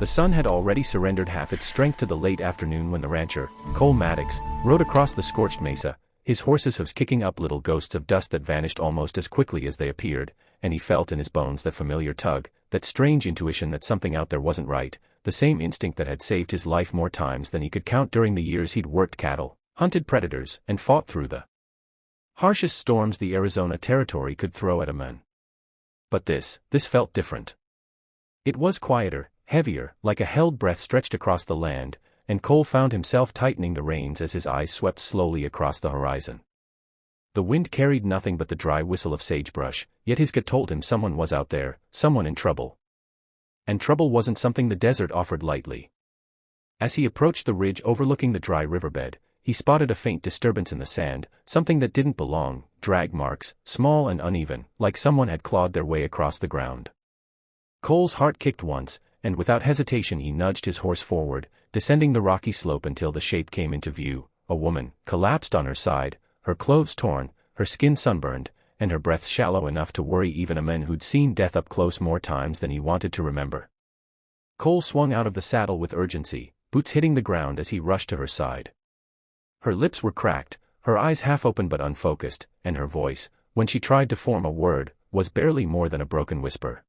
The sun had already surrendered half its strength to the late afternoon when the rancher, Cole Maddox, rode across the scorched mesa, his horse's hooves kicking up little ghosts of dust that vanished almost as quickly as they appeared, and he felt in his bones that familiar tug, that strange intuition that something out there wasn't right, the same instinct that had saved his life more times than he could count during the years he'd worked cattle, hunted predators, and fought through the harshest storms the Arizona Territory could throw at a man. But this felt different. It was quieter, heavier, like a held breath stretched across the land, and Cole found himself tightening the reins as his eyes swept slowly across the horizon. The wind carried nothing but the dry whistle of sagebrush, yet his gut told him someone was out there, someone in trouble. And trouble wasn't something the desert offered lightly. As he approached the ridge overlooking the dry riverbed, he spotted a faint disturbance in the sand, something that didn't belong, drag marks, small and uneven, like someone had clawed their way across the ground. Cole's heart kicked once, and without hesitation he nudged his horse forward, descending the rocky slope until the shape came into view, a woman, collapsed on her side, her clothes torn, her skin sunburned, and her breath shallow enough to worry even a man who'd seen death up close more times than he wanted to remember. Cole swung out of the saddle with urgency, boots hitting the ground as he rushed to her side. Her lips were cracked, her eyes half open but unfocused, and her voice, when she tried to form a word, was barely more than a broken whisper.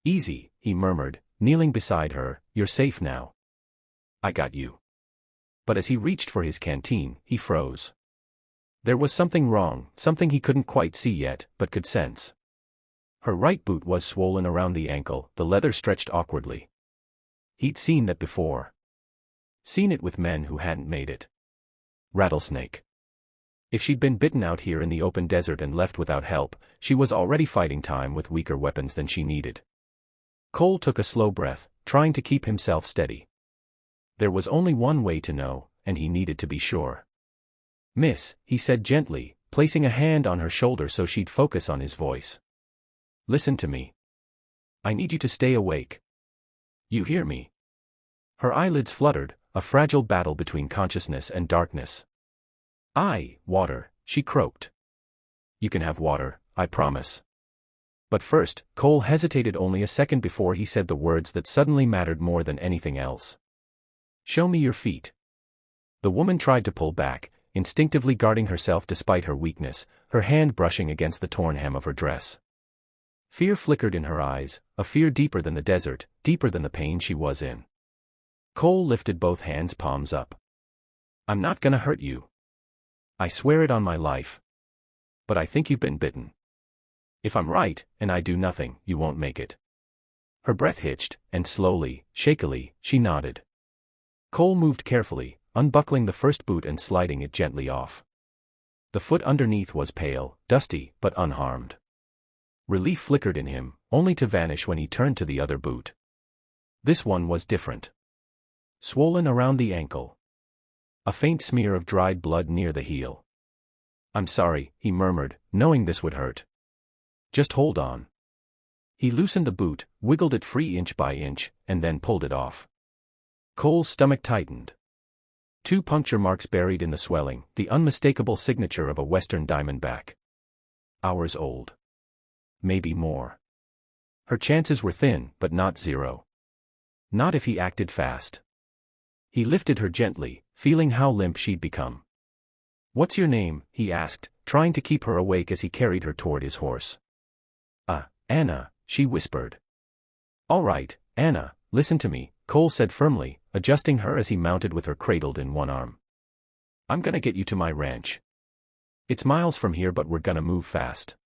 "Easy," he murmured, kneeling beside her, "you're safe now. I got you." But as he reached for his canteen, he froze. There was something wrong, something he couldn't quite see yet, but could sense. Her right boot was swollen around the ankle, the leather stretched awkwardly. He'd seen that before. Seen it with men who hadn't made it. Rattlesnake. If she'd been bitten out here in the open desert and left without help, she was already fighting time with weaker weapons than she needed. Cole took a slow breath, trying to keep himself steady. There was only one way to know, and he needed to be sure. "Miss," he said gently, placing a hand on her shoulder so she'd focus on his voice. "Listen to me. I need you to stay awake. You hear me?" Her eyelids fluttered, a fragile battle between consciousness and darkness. Water," she croaked. "You can have water, I promise." But first, Cole hesitated only a second before he said the words that suddenly mattered more than anything else. "Show me your feet." The woman tried to pull back, instinctively guarding herself despite her weakness, her hand brushing against the torn hem of her dress. Fear flickered in her eyes, a fear deeper than the desert, deeper than the pain she was in. Cole lifted both hands, palms up. "I'm not gonna hurt you. I swear it on my life. But I think you've been bitten. If I'm right, and I do nothing, you won't make it." Her breath hitched, and slowly, shakily, she nodded. Cole moved carefully, unbuckling the first boot and sliding it gently off. The foot underneath was pale, dusty, but unharmed. Relief flickered in him, only to vanish when he turned to the other boot. This one was different. Swollen around the ankle. A faint smear of dried blood near the heel. "I'm sorry," he murmured, knowing this would hurt. "Just hold on." He loosened the boot, wiggled it free inch by inch, and then pulled it off. Cole's stomach tightened. 2 puncture marks buried in the swelling, the unmistakable signature of a western diamondback. Hours old. Maybe more. Her chances were thin, but not zero. Not if he acted fast. He lifted her gently, feeling how limp she'd become. "What's your name?" he asked, trying to keep her awake as he carried her toward his horse. Anna," she whispered. "All right, Anna, listen to me," Cole said firmly, adjusting her as he mounted with her cradled in one arm. "I'm gonna get you to my ranch. It's miles from here, but we're gonna move fast.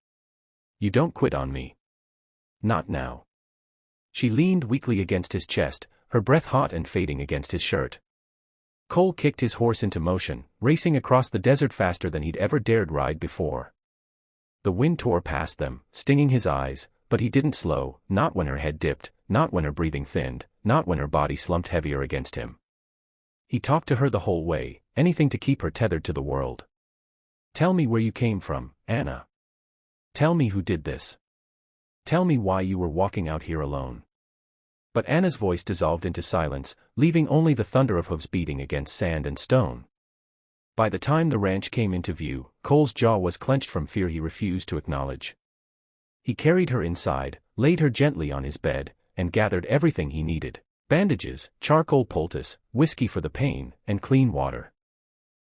You don't quit on me. Not now." She leaned weakly against his chest, her breath hot and fading against his shirt. Cole kicked his horse into motion, racing across the desert faster than he'd ever dared ride before. The wind tore past them, stinging his eyes, but he didn't slow, not when her head dipped, not when her breathing thinned, not when her body slumped heavier against him. He talked to her the whole way, anything to keep her tethered to the world. "Tell me where you came from, Anna. Tell me who did this. Tell me why you were walking out here alone." But Anna's voice dissolved into silence, leaving only the thunder of hooves beating against sand and stone. By the time the ranch came into view, Cole's jaw was clenched from fear he refused to acknowledge. He carried her inside, laid her gently on his bed, and gathered everything he needed: Bandages, charcoal poultice, whiskey for the pain, and clean water.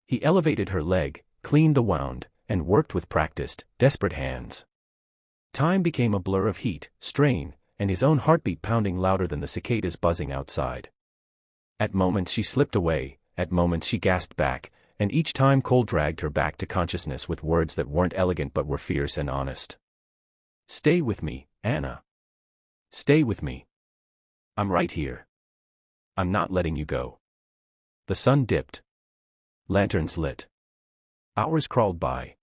He elevated her leg, cleaned the wound, and worked with practiced, desperate hands. Time became a blur of heat, strain, and his own heartbeat pounding louder than the cicadas buzzing outside. At moments she slipped away, at moments she gasped back, and each time Cole dragged her back to consciousness with words that weren't elegant but were fierce and honest. "Stay with me, Anna. Stay with me. I'm right here. I'm not letting you go." The sun dipped. Lanterns lit. Hours crawled by.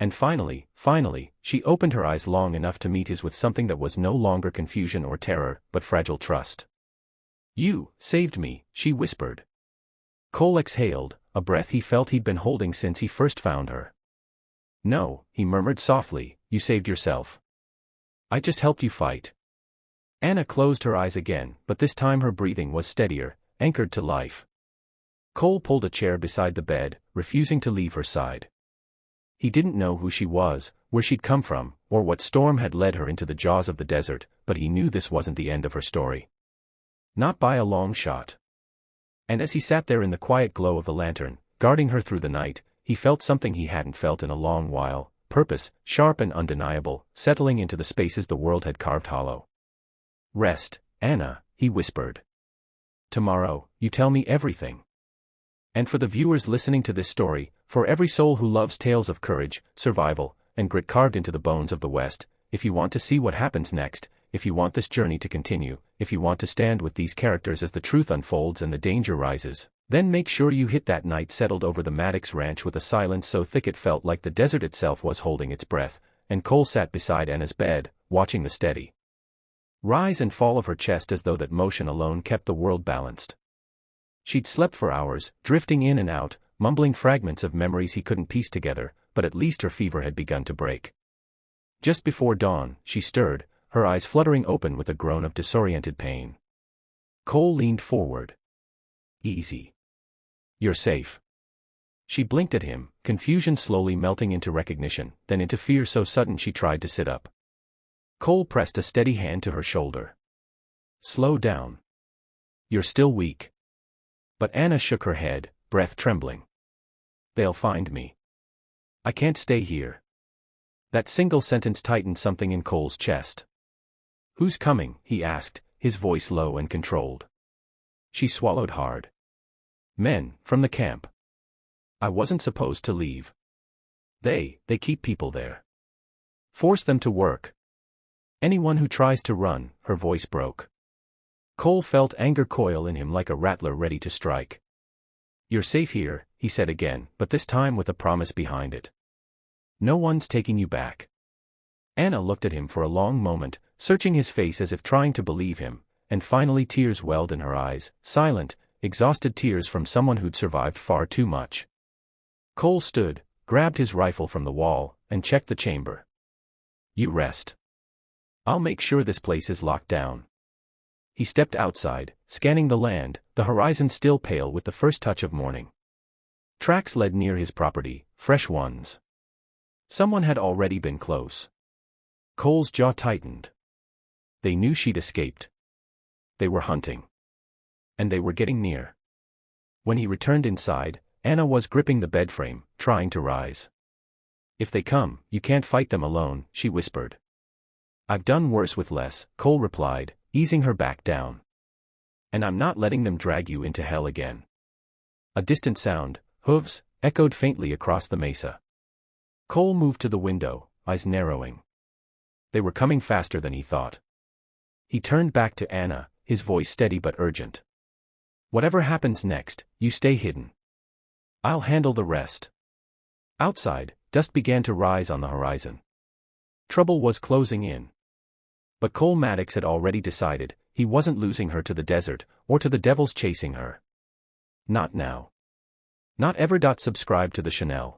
And finally, she opened her eyes long enough to meet his with something that was no longer confusion or terror, but fragile trust. "You saved me," she whispered. Cole exhaled, a breath he felt he'd been holding since he first found her. "No," he murmured softly, "you saved yourself. I just helped you fight." Anna closed her eyes again, but this time her breathing was steadier, anchored to life. Cole pulled a chair beside the bed, refusing to leave her side. He didn't know who she was, where she'd come from, or what storm had led her into the jaws of the desert, but he knew this wasn't the end of her story. Not by a long shot. And as he sat there in the quiet glow of the lantern, guarding her through the night, he felt something he hadn't felt in a long while, purpose, sharp and undeniable, settling into the spaces the world had carved hollow. "Rest, Anna," he whispered. "Tomorrow, you tell me everything." And for the viewers listening to this story, for every soul who loves tales of courage, survival, and grit carved into the bones of the West, if you want to see what happens next, if you want this journey to continue, if you want to stand with these characters as the truth unfolds and the danger rises, then make sure you hit that. Night settled over the Maddox ranch with a silence so thick it felt like the desert itself was holding its breath, and Cole sat beside Anna's bed, watching the steady rise and fall of her chest as though that motion alone kept the world balanced. She'd slept for hours, drifting in and out, mumbling fragments of memories he couldn't piece together, but at least her fever had begun to break. Just before dawn, she stirred, her eyes fluttering open with a groan of disoriented pain. Cole leaned forward. "Easy. You're safe." She blinked at him, confusion slowly melting into recognition, then into fear so sudden she tried to sit up. Cole pressed a steady hand to her shoulder. "Slow down. You're still weak." But Anna shook her head, breath trembling. "They'll find me. I can't stay here." That single sentence tightened something in Cole's chest. "Who's coming?" he asked, his voice low and controlled. She swallowed hard. "Men, from the camp. I wasn't supposed to leave. They keep people there. Force them to work. Anyone who tries to run," her voice broke. Cole felt anger coil in him like a rattler ready to strike. "You're safe here," he said again, but this time with a promise behind it. "No one's taking you back." Anna looked at him for a long moment, searching his face as if trying to believe him, and finally tears welled in her eyes, silent, exhausted tears from someone who'd survived far too much. Cole stood, grabbed his rifle from the wall, and checked the chamber. "You rest. I'll make sure this place is locked down." He stepped outside, scanning the land, the horizon still pale with the first touch of morning. Tracks led near his property, fresh ones. Someone had already been close. Cole's jaw tightened. They knew she'd escaped. They were hunting. And they were getting near. When he returned inside, Anna was gripping the bed frame, trying to rise. "If they come, you can't fight them alone," she whispered. "I've done worse with less," Cole replied, easing her back down. "And I'm not letting them drag you into hell again." A distant sound, hooves, echoed faintly across the mesa. Cole moved to the window, eyes narrowing. They were coming faster than he thought. He turned back to Anna, his voice steady but urgent. "Whatever happens next, you stay hidden. I'll handle the rest." Outside, dust began to rise on the horizon. Trouble was closing in. But Cole Maddox had already decided, he wasn't losing her to the desert, or to the devils chasing her. Not now. Not ever. Subscribe to the channel.